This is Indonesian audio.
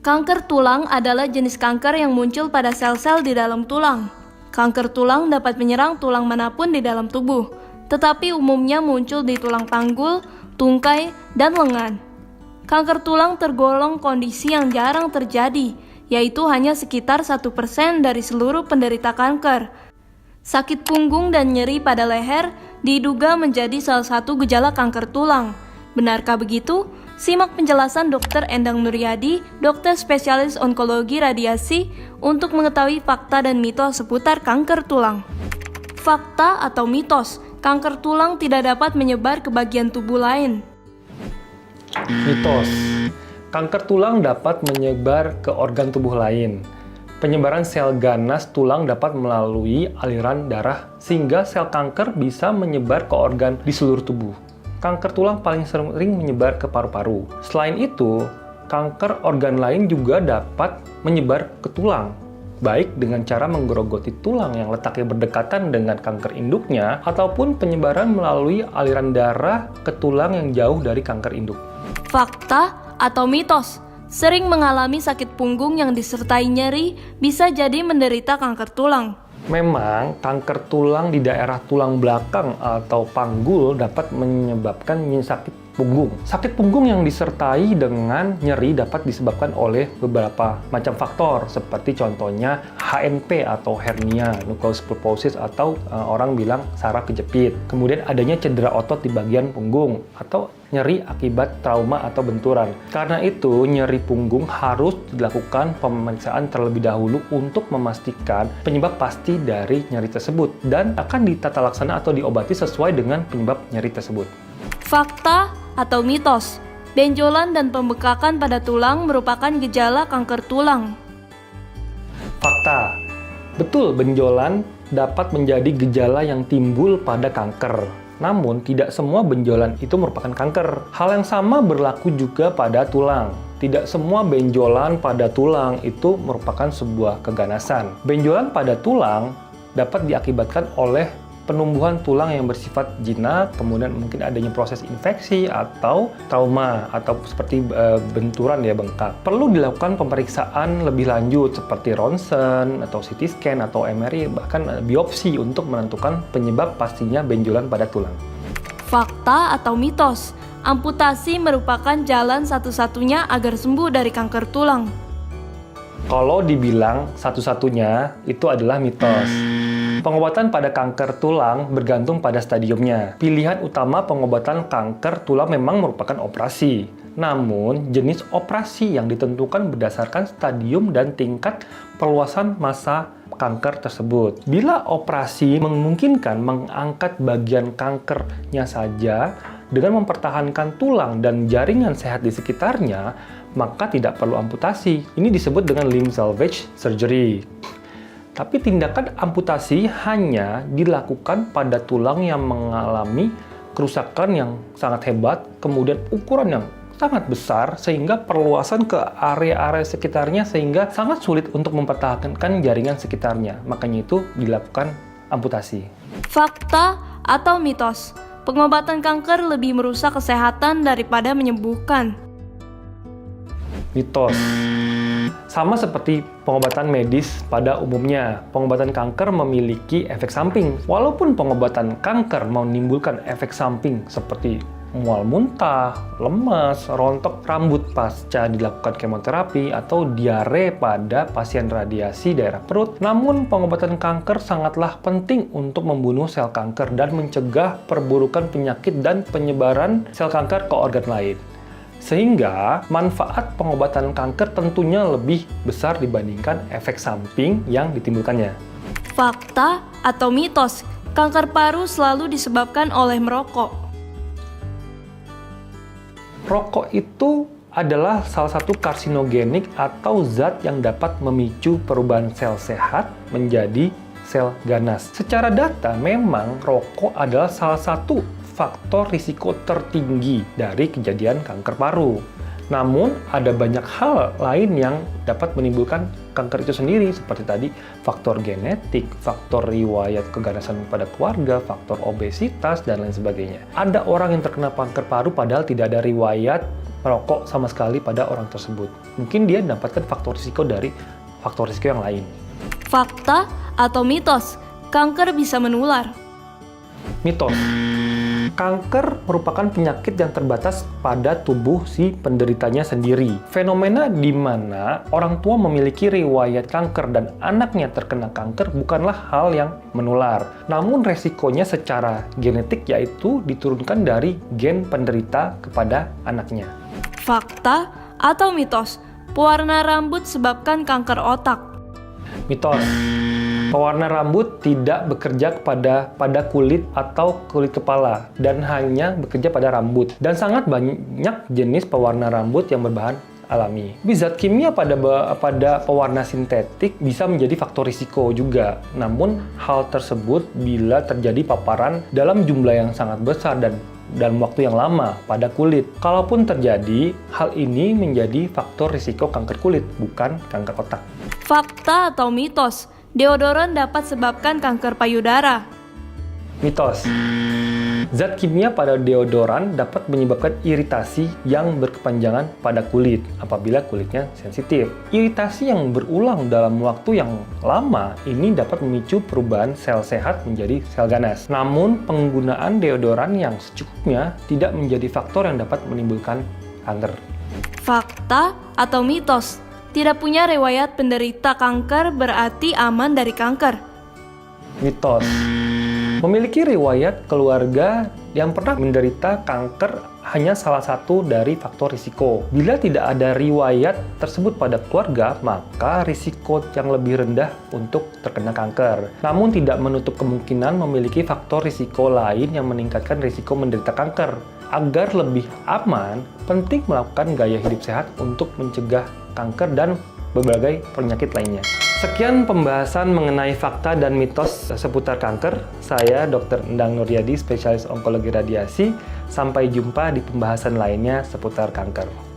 Kanker tulang adalah jenis kanker yang muncul pada sel-sel di dalam tulang. Kanker tulang dapat menyerang tulang manapun di dalam tubuh, tetapi umumnya muncul di tulang panggul, tungkai, dan lengan. Kanker tulang tergolong kondisi yang jarang terjadi, yaitu hanya sekitar 1% dari seluruh penderita kanker. Sakit punggung dan nyeri pada leher diduga menjadi salah satu gejala kanker tulang. Benarkah begitu? Simak penjelasan Dr. Endang Nuryadi, dokter spesialis onkologi radiasi, untuk mengetahui fakta dan mitos seputar kanker tulang. Fakta atau mitos, kanker tulang tidak dapat menyebar ke bagian tubuh lain. Mitos, kanker tulang dapat menyebar ke organ tubuh lain. Penyebaran sel ganas tulang dapat melalui aliran darah, sehingga sel kanker bisa menyebar ke organ di seluruh tubuh. Kanker tulang paling sering menyebar ke paru-paru. Selain itu, kanker organ lain juga dapat menyebar ke tulang, baik dengan cara menggerogoti tulang yang letaknya berdekatan dengan kanker induknya, ataupun penyebaran melalui aliran darah ke tulang yang jauh dari kanker induk. Fakta atau mitos, sering mengalami sakit punggung yang disertai nyeri bisa jadi menderita kanker tulang. Memang, kanker tulang di daerah tulang belakang atau panggul dapat menyebabkan sakit punggung. Sakit punggung yang disertai dengan nyeri dapat disebabkan oleh beberapa macam faktor, seperti contohnya HNP atau hernia, nuchus pulposus, atau orang bilang saraf kejepit. Kemudian adanya cedera otot di bagian punggung, atau nyeri akibat trauma atau benturan. Karena itu, nyeri punggung harus dilakukan pemeriksaan terlebih dahulu untuk memastikan penyebab pasti dari nyeri tersebut, dan akan ditata laksana atau diobati sesuai dengan penyebab nyeri tersebut. Fakta atau mitos, benjolan dan pembekakan pada tulang merupakan gejala kanker tulang. Fakta, betul benjolan dapat menjadi gejala yang timbul pada kanker. Namun, tidak semua benjolan itu merupakan kanker. Hal yang sama berlaku juga pada tulang. Tidak semua benjolan pada tulang itu merupakan sebuah keganasan. Benjolan pada tulang dapat diakibatkan oleh penumbuhan tulang yang bersifat jinak, kemudian mungkin adanya proses infeksi atau trauma, atau seperti benturan ya, bengkak. Perlu dilakukan pemeriksaan lebih lanjut seperti ronsen atau CT scan atau MRI, bahkan biopsi untuk menentukan penyebab pastinya benjolan pada tulang. Fakta atau mitos, amputasi merupakan jalan satu-satunya agar sembuh dari kanker tulang. Kalau dibilang satu-satunya, itu adalah mitos. Pengobatan pada kanker tulang bergantung pada stadiumnya. Pilihan utama pengobatan kanker tulang memang merupakan operasi. Namun, jenis operasi yang ditentukan berdasarkan stadium dan tingkat perluasan massa kanker tersebut. Bila operasi memungkinkan mengangkat bagian kankernya saja dengan mempertahankan tulang dan jaringan sehat di sekitarnya, maka tidak perlu amputasi. Ini disebut dengan limb salvage surgery. Tapi tindakan amputasi hanya dilakukan pada tulang yang mengalami kerusakan yang sangat hebat, kemudian ukuran yang sangat besar, sehingga perluasan ke area-area sekitarnya sehingga sangat sulit untuk mempertahankan jaringan sekitarnya. Makanya itu dilakukan amputasi. Fakta atau mitos, pengobatan kanker lebih merusak kesehatan daripada menyembuhkan. Mitos. Sama seperti pengobatan medis pada umumnya, pengobatan kanker memiliki efek samping. Walaupun pengobatan kanker menimbulkan efek samping seperti mual muntah, lemas, rontok rambut pasca dilakukan kemoterapi, atau diare pada pasien radiasi daerah perut, namun pengobatan kanker sangatlah penting untuk membunuh sel kanker dan mencegah perburukan penyakit dan penyebaran sel kanker ke organ lain. Sehingga manfaat pengobatan kanker tentunya lebih besar dibandingkan efek samping yang ditimbulkannya. Fakta atau mitos, kanker paru selalu disebabkan oleh merokok. Rokok itu adalah salah satu karsinogenik atau zat yang dapat memicu perubahan sel sehat menjadi sel ganas. Secara data, memang rokok adalah salah satu faktor risiko tertinggi dari kejadian kanker paru. Namun, ada banyak hal lain yang dapat menimbulkan kanker itu sendiri, seperti tadi faktor genetik, faktor riwayat keganasan pada keluarga, faktor obesitas, dan lain sebagainya. Ada orang yang terkena kanker paru padahal tidak ada riwayat merokok sama sekali pada orang tersebut. Mungkin dia mendapatkan faktor risiko dari faktor risiko yang lain. Fakta atau mitos, kanker bisa menular. Mitos. Kanker merupakan penyakit yang terbatas pada tubuh si penderitanya sendiri. Fenomena di mana orang tua memiliki riwayat kanker dan anaknya terkena kanker bukanlah hal yang menular. Namun resikonya secara genetik yaitu diturunkan dari gen penderita kepada anaknya. Fakta atau mitos, pewarna rambut sebabkan kanker otak. Mitos. Pewarna rambut tidak bekerja pada kulit atau kulit kepala dan hanya bekerja pada rambut. Dan sangat banyak jenis pewarna rambut yang berbahan alami. Zat kimia pada pewarna sintetik bisa menjadi faktor risiko juga. Namun hal tersebut bila terjadi paparan dalam jumlah yang sangat besar dan dalam waktu yang lama pada kulit. Kalaupun terjadi, hal ini menjadi faktor risiko kanker kulit, bukan kanker otak. Fakta atau mitos, deodoran dapat sebabkan kanker payudara. Mitos. Zat kimia pada deodoran dapat menyebabkan iritasi yang berkepanjangan pada kulit apabila kulitnya sensitif. Iritasi yang berulang dalam waktu yang lama ini dapat memicu perubahan sel sehat menjadi sel ganas. Namun, penggunaan deodoran yang secukupnya tidak menjadi faktor yang dapat menimbulkan kanker. Fakta atau mitos, tidak punya riwayat penderita kanker berarti aman dari kanker. Mitos. Memiliki riwayat keluarga yang pernah menderita kanker hanya salah satu dari faktor risiko. Bila tidak ada riwayat tersebut pada keluarga, maka risiko yang lebih rendah untuk terkena kanker. Namun tidak menutup kemungkinan memiliki faktor risiko lain yang meningkatkan risiko menderita kanker. Agar lebih aman, penting melakukan gaya hidup sehat untuk mencegah kanker dan berbagai penyakit lainnya. Sekian pembahasan mengenai fakta dan mitos seputar kanker. Saya Dr. Endang Nuryadi, spesialis onkologi radiasi. Sampai jumpa di pembahasan lainnya seputar kanker.